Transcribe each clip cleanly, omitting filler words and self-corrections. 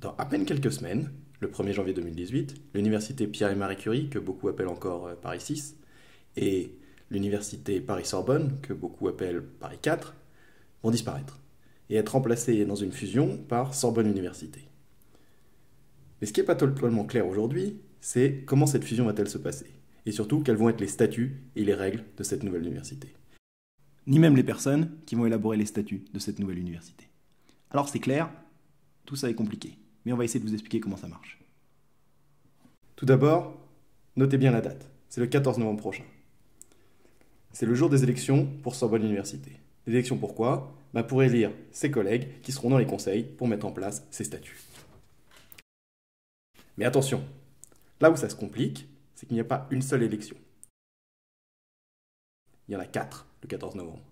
Dans à peine quelques semaines, le 1er janvier 2018, l'université Pierre et Marie Curie, que beaucoup appellent encore Paris 6, et l'université Paris-Sorbonne, que beaucoup appellent Paris 4, vont disparaître et être remplacées dans une fusion par Sorbonne Université. Mais ce qui n'est pas totalement clair aujourd'hui, c'est comment cette fusion va-t-elle se passer, et surtout quels vont être les statuts et les règles de cette nouvelle université. Ni même les personnes qui vont élaborer les statuts de cette nouvelle université. Alors c'est clair, tout ça est compliqué, mais on va essayer de vous expliquer comment ça marche. Tout d'abord, notez bien la date, c'est le 14 novembre prochain. C'est le jour des élections pour Sorbonne Université. Les élections pourquoi ? Pour élire ses collègues qui seront dans les conseils pour mettre en place ces statuts. Mais attention, là où ça se complique, c'est qu'il n'y a pas une seule élection. Il y en a 4 le 14 novembre.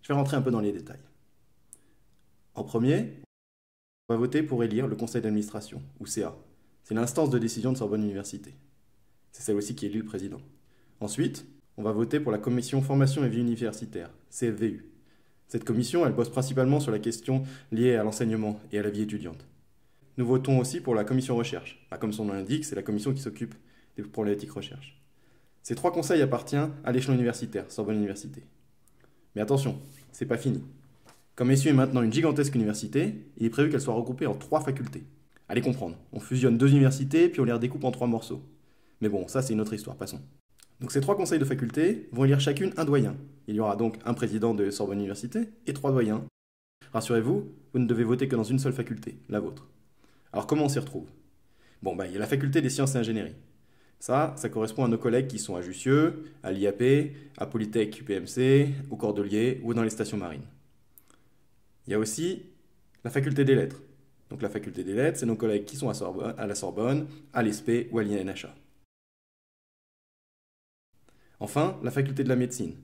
Je vais rentrer un peu dans les détails. En premier, on va voter pour élire le conseil d'administration, ou CA. C'est l'instance de décision de Sorbonne Université. C'est celle aussi qui élit le président. Ensuite, on va voter pour la commission formation et vie universitaire, CFVU. Cette commission, elle bosse principalement sur la question liée à l'enseignement et à la vie étudiante. Nous votons aussi pour la commission recherche. Comme son nom l'indique, c'est la commission qui s'occupe des problématiques recherche. Ces 3 conseils appartiennent à l'échelon universitaire, Sorbonne Université. Mais attention, c'est pas fini. Comme SU est maintenant une gigantesque université, il est prévu qu'elle soit regroupée en 3 facultés. Allez comprendre, on fusionne 2 universités, puis on les redécoupe en 3 morceaux. Mais bon, ça c'est une autre histoire, passons. Donc ces 3 conseils de faculté vont élire chacune un doyen. Il y aura donc un président de Sorbonne Université et 3 doyens. Rassurez-vous, vous ne devez voter que dans une seule faculté, la vôtre. Alors comment on s'y retrouve ? Il y a la faculté des sciences et ingénierie. Ça correspond à nos collègues qui sont à Jussieu, à l'IAP, à Polytech UPMC, au Cordelier ou dans les stations marines. Il y a aussi la faculté des lettres. Donc la faculté des lettres, c'est nos collègues qui sont à la Sorbonne, à l'ESP ou à l'INHA. Enfin, la faculté de la médecine.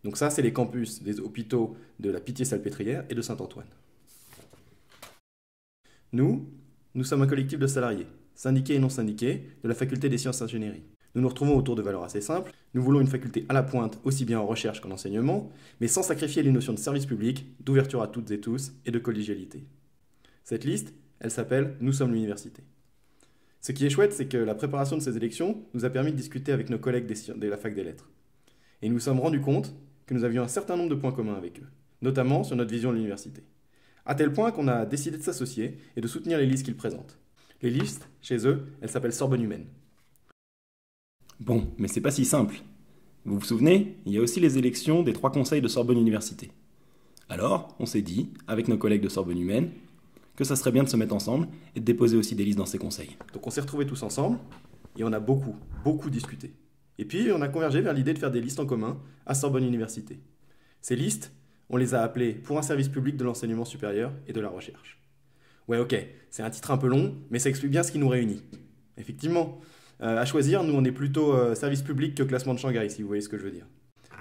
Donc ça, c'est les campus des hôpitaux de la Pitié-Salpêtrière et de Saint-Antoine. Nous sommes un collectif de salariés, syndiqués et non syndiqués, de la faculté des sciences et ingénierie. Nous nous retrouvons autour de valeurs assez simples. Nous voulons une faculté à la pointe, aussi bien en recherche qu'en enseignement, mais sans sacrifier les notions de service public, d'ouverture à toutes et tous et de collégialité. Cette liste, elle s'appelle « Nous sommes l'université ». Ce qui est chouette, c'est que la préparation de ces élections nous a permis de discuter avec nos collègues de la fac des lettres. Et nous nous sommes rendus compte que nous avions un certain nombre de points communs avec eux, notamment sur notre vision de l'université. À tel point qu'on a décidé de s'associer et de soutenir les listes qu'ils présentent. Les listes, chez eux, elles s'appellent Sorbonne Humaine. Bon, mais c'est pas si simple. Vous vous souvenez, il y a aussi les élections des 3 conseils de Sorbonne Université. Alors, on s'est dit, avec nos collègues de Sorbonne Humaine, que ça serait bien de se mettre ensemble et de déposer aussi des listes dans ces conseils. Donc on s'est retrouvés tous ensemble et on a beaucoup discuté. Et puis on a convergé vers l'idée de faire des listes en commun à Sorbonne Université. Ces listes, on les a appelées pour un service public de l'enseignement supérieur et de la recherche. Ouais, ok, c'est un titre un peu long, mais ça explique bien ce qui nous réunit. Effectivement, à choisir, nous on est plutôt service public que classement de Shanghai, si vous voyez ce que je veux dire.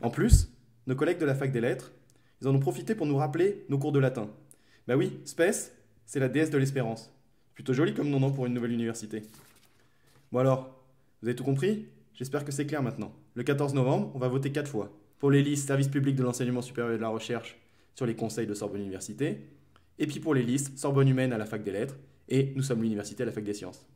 En plus, nos collègues de la fac des lettres, ils en ont profité pour nous rappeler nos cours de latin. Oui, Spes, c'est la déesse de l'espérance. Plutôt joli comme nom pour une nouvelle université. Bon alors, vous avez tout compris ? J'espère que c'est clair maintenant. Le 14 novembre, on va voter 4 fois. Pour les listes service public de l'enseignement supérieur et de la recherche sur les conseils de Sorbonne Université, et puis pour les listes Sorbonne Humaine à la fac des lettres, et nous sommes l'université à la fac des sciences.